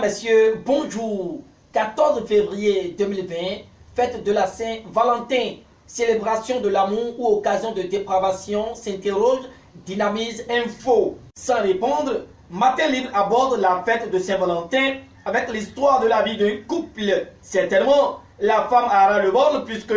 Mesdames, Messieurs, bonjour. 14 février 2020, fête de la Saint-Valentin, célébration de l'amour ou occasion de dépravation, s'interroge, dynamise, info. Sans répondre, Matin Libre aborde la fête de Saint-Valentin avec l'histoire de la vie d'un couple. Certainement, la femme a ras le bol puisque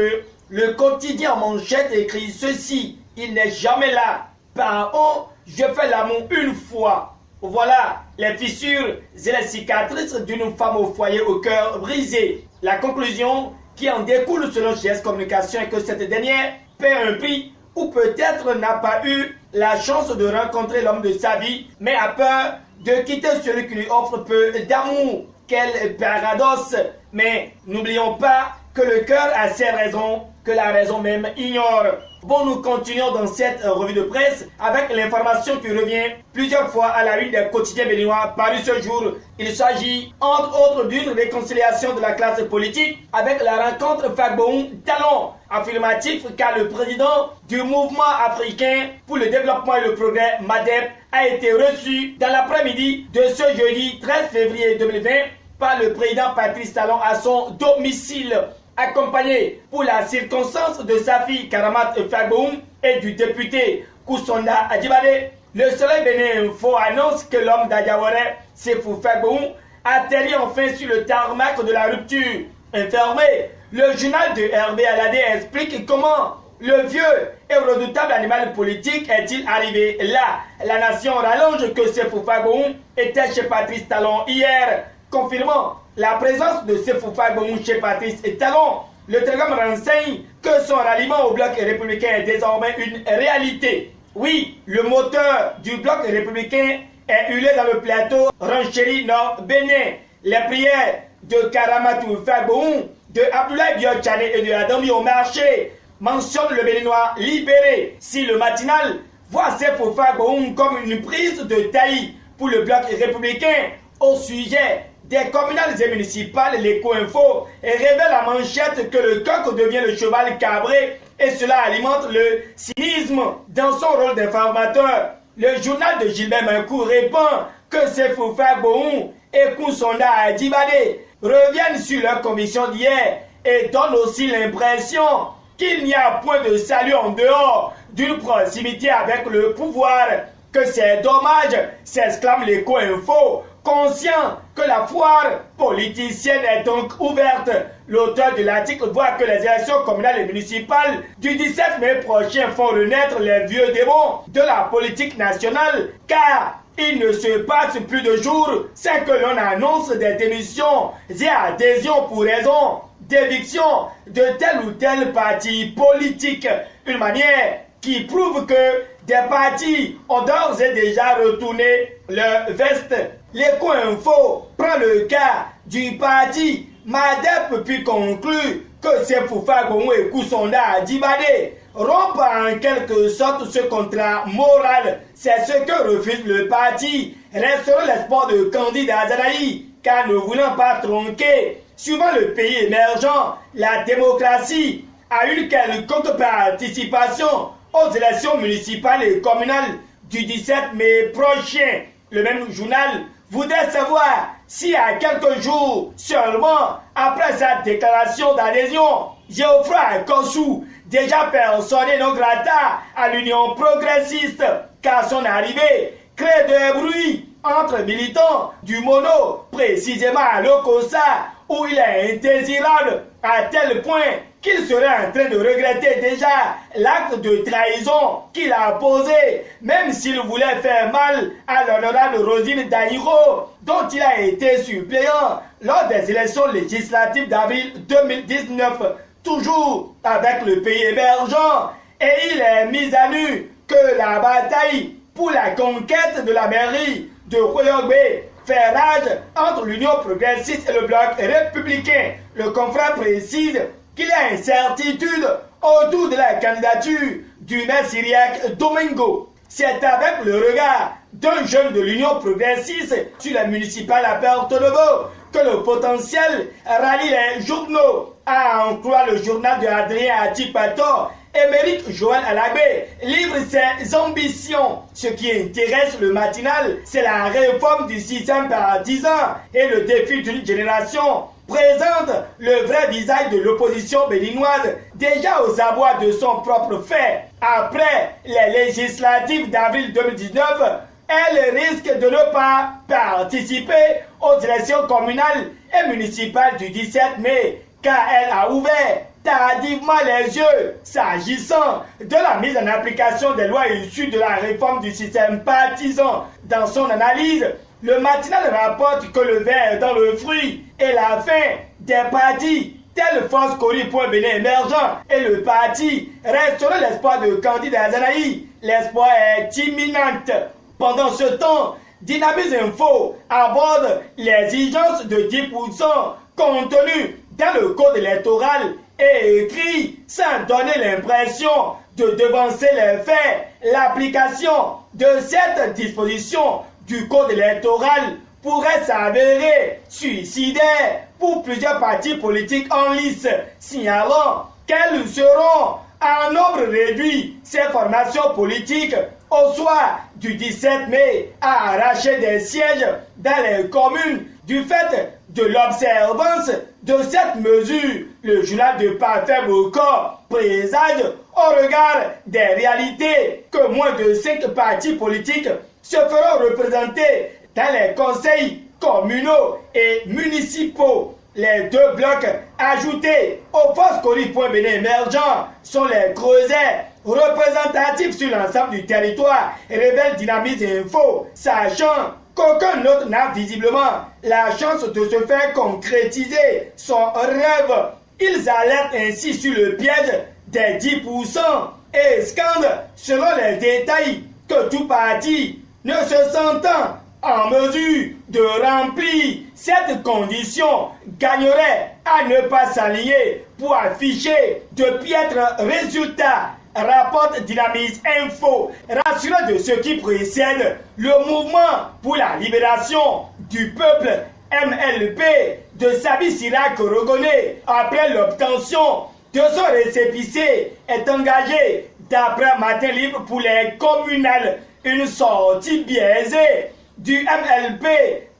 le quotidien en manchette écrit ceci: il n'est jamais là. Pardon, je fais l'amour une fois. Voilà les fissures et les cicatrices d'une femme au foyer au cœur brisé. La conclusion qui en découle selon GS Communication est que cette dernière paie un prix ou peut-être n'a pas eu la chance de rencontrer l'homme de sa vie, mais a peur de quitter celui qui lui offre peu d'amour. Quel paradoxe! Mais n'oublions pas que le cœur a ses raisons que la raison même ignore. Bon, nous continuons dans cette revue de presse avec l'information qui revient plusieurs fois à la une des quotidiens béninois paru ce jour. Il s'agit entre autres d'une réconciliation de la classe politique avec la rencontre Fagbon-Talon, affirmatif car le président du mouvement africain pour le développement et le progrès MADEP a été reçu dans l'après-midi de ce jeudi 13 février 2020 par le président Patrice Talon à son domicile, accompagné pour la circonstance de sa fille Karamat Fagbon et du député Kousonda Adjibade. Le Soleil Bénin Info annonce que l'homme d'Adiawara, Sefou Fagbon, atterrit enfin sur le tarmac de la rupture. Informé, le journal de RB Aladé explique comment le vieux et redoutable animal politique est-il arrivé là. La nation rallonge que Sefou Fagbon était chez Patrice Talon hier, confirmant la présence de Sefou Fagbon chez Patrice Talon. Le télégramme renseigne que son ralliement au bloc républicain est désormais une réalité. Oui, le moteur du bloc républicain est hurlé dans le plateau Rancherie Nord Bénin. Les prières de Karamatou Fagbon, de Abdoulaye Biotchane et de Adami au marché mentionnent le Béninois libéré. Si le matinal voit Sefou Fagbon comme une prise de taillis pour le bloc républicain au sujet des communales et municipales, l'éco-info révèle la manchette que le coq devient le cheval cabré et cela alimente le cynisme dans son rôle d'informateur. Le journal de Gilbert Mancourt répond que Sefou Fagbon et Kousonda Adjibade reviennent sur leur commission d'hier et donnent aussi l'impression qu'il n'y a point de salut en dehors d'une proximité avec le pouvoir. Que c'est dommage, s'exclame l'éco-info, conscient que la foire politicienne est donc ouverte. L'auteur de l'article voit que les élections communales et municipales du 17 mai prochain font renaître les vieux démons de la politique nationale, car il ne se passe plus de jours sans que l'on annonce des démissions et adhésions pour raison d'éviction de tel ou tel parti politique. Une manière qui prouve que des partis ont d'ores et déjà retourné leur veste. L'éco-info prend le cas du parti MADEP puis conclut que Sefou Fagbon et Kousonda Adjibade rompent en quelque sorte ce contrat moral. C'est ce que refuse le parti. Restera l'espoir de candidat Azanaï, car ne voulant pas tronquer, suivant le pays émergent, la démocratie a une quelconque participation aux élections municipales et communales du 17 mai prochain. Le même journal voudrait savoir si à quelques jours seulement après sa déclaration d'adhésion, Geoffroy Kossou, déjà personne non grata à l'Union progressiste, car son arrivée crée des bruits entre militants du Mono, précisément à l'Okosa, où il est indésirable à tel point qu'il serait en train de regretter déjà l'acte de trahison qu'il a posé, même s'il voulait faire mal à l'honorable Rosine Daïro, dont il a été suppléant lors des élections législatives d'avril 2019, toujours avec le pays émergent. Et il est mis à nu que la bataille pour la conquête de la mairie de Khoyogbe fait rage entre l'Union progressiste et le bloc républicain. Le confrère précise qu'il y a incertitude autour de la candidature du maire syriaque Domingo. C'est avec le regard d'un jeune de l'Union progressiste sur la municipale à Porto-Novo que le potentiel rallie les journaux. À en croire le journal de Adrien Atipato, Émeric Joël Alabé livre ses ambitions. Ce qui intéresse le matinal, c'est la réforme du système partisan et le défi d'une génération présente le vrai visage de l'opposition béninoise, déjà aux abois de son propre fait. Après les législatives d'avril 2019, elle risque de ne pas participer aux élections communales et municipales du 17 mai, car elle a ouvert tardivement les yeux s'agissant de la mise en application des lois issues de la réforme du système partisan. Dans son analyse, le matinal rapporte que le ver dans le fruit est la fin des partis tels Force Cori.Bénin émergent et le parti restera l'espoir de candidat Azanaï. L'espoir est imminent. Pendant ce temps, Dynamise Info aborde les exigences de 10% contenues dans le code électoral et écrit sans donner l'impression de devancer les faits. L'application de cette disposition du code électoral pourrait s'avérer suicidaire pour plusieurs partis politiques en lice, signalant qu'elles seront en nombre réduit. Ces formations politiques, au soir du 17 mai, à arracher des sièges dans les communes du fait de l'observance de cette mesure. Le journal de Parfait Bocor présage, au regard des réalités, que moins de 5 partis politiques se feront représenter dans les conseils communaux et municipaux. Les deux blocs ajoutés au Force Cori.Bénin émergent sont les creusets représentatifs sur l'ensemble du territoire, révèle Dynamise Info, sachant qu'aucun autre n'a visiblement la chance de se faire concrétiser son rêve. Ils alertent ainsi sur le piège des 10% et scandent, selon les détails, que tout parti ne se sentant en mesure de remplir cette condition gagnerait à ne pas s'allier pour afficher de piètres résultats, rapporte Dynamise Info. Rassurant de ce qui précède, le mouvement pour la libération du peuple MLP de Sabi Sirac Rogoné, après l'obtention de son récépissé, est engagé d'après Matin Libre pour les communales. Une sortie biaisée du MLP,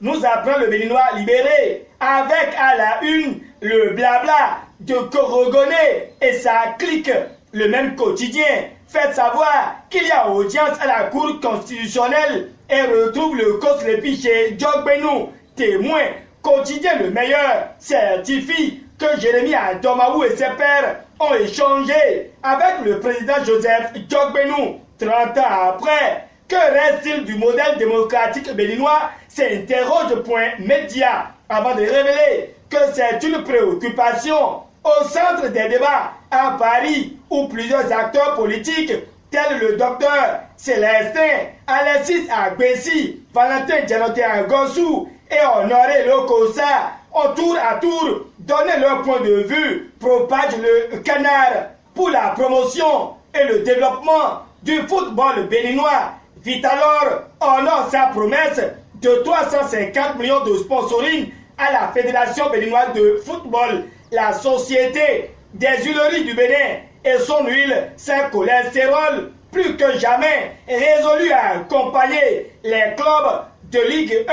nous apprend le Béninois libéré, avec à la une le blabla de Korogoné et sa clique. Le même quotidien fait savoir qu'il y a audience à la Cour constitutionnelle et retrouve le cos-lépi chez Djokbenou. Témoin quotidien le meilleur certifie que Jérémy Adomaou et ses pairs ont échangé avec le président Joseph Djokbenou. 30 ans après, que reste-t-il du modèle démocratique béninois, s'interroge Point Média, avant de révéler que c'est une préoccupation au centre des débats à Paris, où plusieurs acteurs politiques, tels le docteur Célestin Alexis Agbessi, Valentin Dianoté Gossou et Honoré Lokosa, ont tour à tour donné leur point de vue, propagent le canard pour la promotion et le développement du football béninois. Vitalor honore sa promesse de 350 millions de sponsoring à la Fédération béninoise de football. La Société des huileries du Bénin et son huile sans cholestérol, plus que jamais résolu à accompagner les clubs de Ligue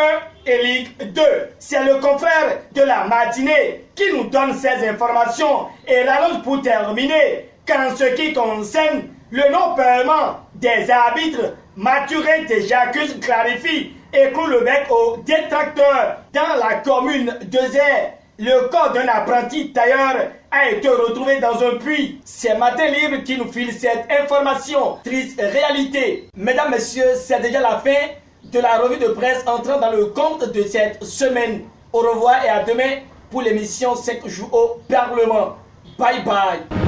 1 et Ligue 2. C'est le confrère de la matinée qui nous donne ces informations et l'annonce pour terminer qu'en ce qui concerne le non-paiement des arbitres, Mathurin Téjacus clarifie et cloue le bec aux détracteurs. Dans la commune de Zé, le corps d'un apprenti tailleur a été retrouvé dans un puits. C'est Matin Libre qui nous file cette information. Triste réalité. Mesdames, Messieurs, c'est déjà la fin de la revue de presse entrant dans le compte de cette semaine. Au revoir et à demain pour l'émission 5 jours au Parlement. Bye bye.